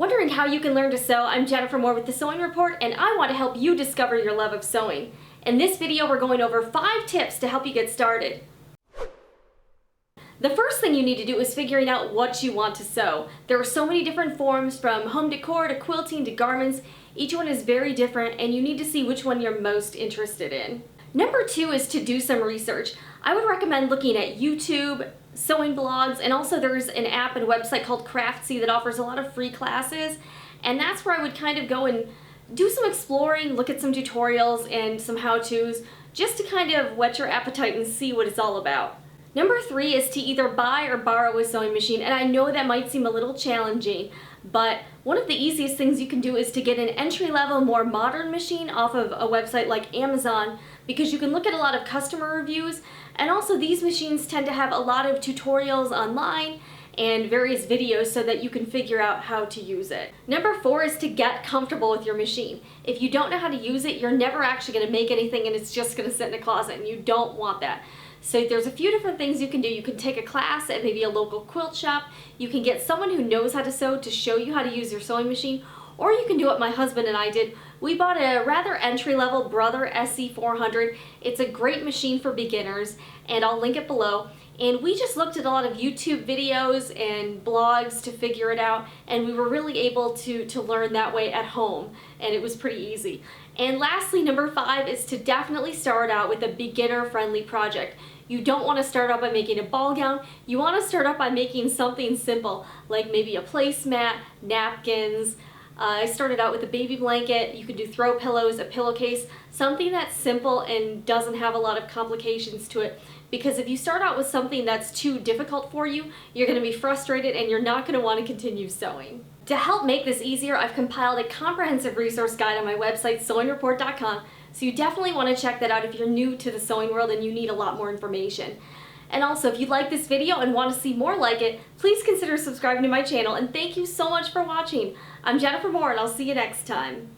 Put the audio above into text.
Wondering how you can learn to sew? I'm Jennifer Moore with the Sewing Report, and I want to help you discover your love of sewing. In this video, we're going over 5 tips to help you get started. The first thing you need to do is figuring out what you want to sew. There are so many different forms, from home decor to quilting to garments. Each one is very different, and you need to see which one you're most interested in. Number 2 is to do some research. I would recommend looking at YouTube, sewing blogs, and also there's an app and website called Craftsy that offers a lot of free classes, and that's where I would kind of go and do some exploring, look at some tutorials and some how-tos, just to kind of whet your appetite and see what it's all about. Number 3 is to either buy or borrow a sewing machine, and I know that might seem a little challenging, but one of the easiest things you can do is to get an entry-level, more modern machine off of a website like Amazon, because you can look at a lot of customer reviews, and also these machines tend to have a lot of tutorials online and various videos so that you can figure out how to use it. Number 4 is to get comfortable with your machine. If you don't know how to use it, you're never actually going to make anything, and it's just going to sit in a closet, and you don't want that. So there's a few different things you can do. You can take a class at maybe a local quilt shop. You can get someone who knows how to sew to show you how to use your sewing machine, or you can do what my husband and I did. We bought a rather entry-level Brother SC400. It's a great machine for beginners, and I'll link it below. And we just looked at a lot of YouTube videos and blogs to figure it out, and we were really able to learn that way at home, and it was pretty easy. And lastly, number 5 is to definitely start out with a beginner-friendly project. You don't want to start out by making a ball gown. You want to start out by making something simple, like maybe a placemat, napkins. I started out with a baby blanket. You could do throw pillows, a pillowcase, something that's simple and doesn't have a lot of complications to it. Because if you start out with something that's too difficult for you, you're going to be frustrated and you're not going to want to continue sewing. To help make this easier, I've compiled a comprehensive resource guide on my website, sewingreport.com, so you definitely want to check that out if you're new to the sewing world and you need a lot more information. And also, if you like this video and want to see more like it, please consider subscribing to my channel, and thank you so much for watching. I'm Jennifer Moore, and I'll see you next time.